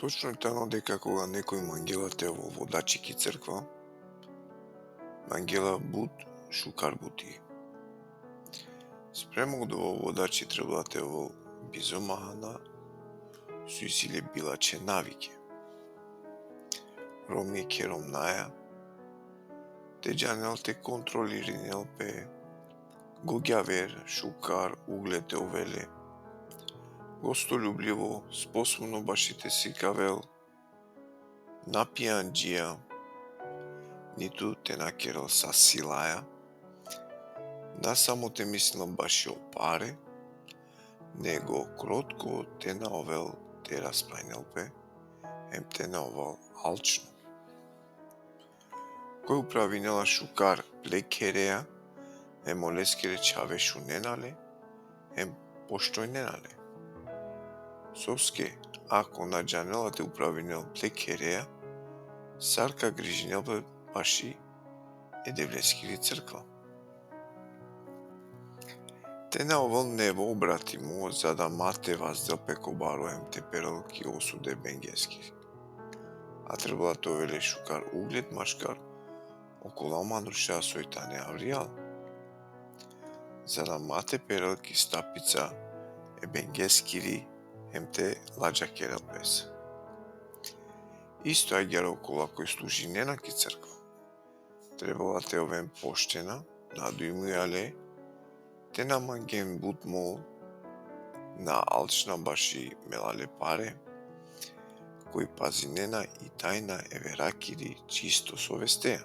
Точно е тано дека кога некој мангела те во водачики црква, мангела бут шукар бути. Спремо до во водачи треба те во бизомахана, суисиле билаче навике. Роми кером наја, те джанел те контролиринел пе, гогјавер, шукар, углете овеле, гостолюбливо, способно башите си кавел, напијанџија, ниту те накерал са силаја, да само те мислил баши о паре, него кротко те наовел те распајнел пе, ем те наовел алчно. Кој управинела шукар плекереа, ем олескере чавешу ненале, ем поштој ненале. Совске, ако на джанела те управинел плекереа, сарка грижинел бе баши едевлескири црква. Те наовел небо обрати му, за да мате ваздел пеко бароем те пералки осуде бенгески. А требала то веле шукар углед машкар, около манруша сојтане авријал. За да мате пералки стапица е бенгескири, ем те ладжа керел пес. Исто аѓар окола кој служи ненаки црква. Требала те овен поштена, надујмујале, те на манген бут мол, на алчна баши мелале паре, кој пазинена и тајна еверакири чисто совестеа.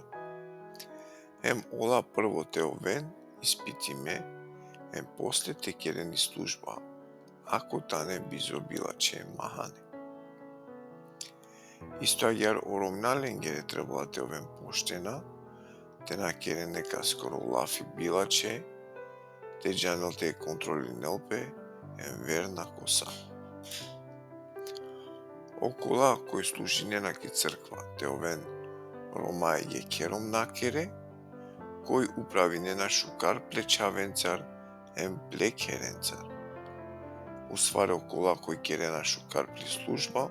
Ем ола прво те овен испитиме, ем после те керени служба, ако тане бизо билаче махане. Исто аѓар оромналенгере требала те овен поштена, те накерен нека скоро лафи билаче, те джанел те контролинелпе, ем верна коса. Окола кој служи ненаки црква, те овен ромајге кером накере, кој управи нена шукар плечавенцар, ем плекеренцар. Усваре окола кој керена шукар при служба,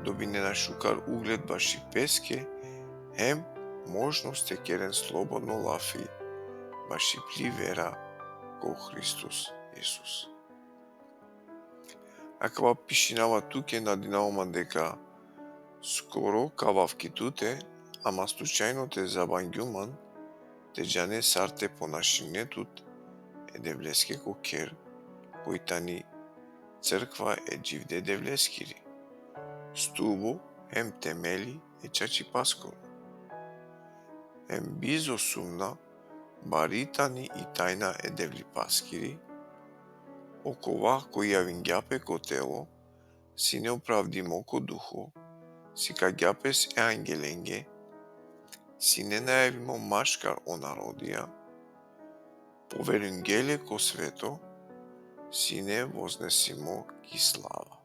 доби нена шукар углед баши песке, ем можност те керен слободно лафи, баши при вера ко Христос Исус. Акава пишинава туке надинаоман дека скоро кававки туте, ама случајно те забангјуман, те джане сарте по нашинетут е девлеске ко кер, кој тани црква е дживде девлескири. Стулбо, ем темели е чачи паскоро. Ем бизо сумна, баритани и тајна е девли паскири, окова кој јавингјапе ко тело, си неоправдимо ко духо, си каѓапес е ангеленге, си не најавимо машкар о народија, поверунгеле ко свето, си не вознесимо ки слава.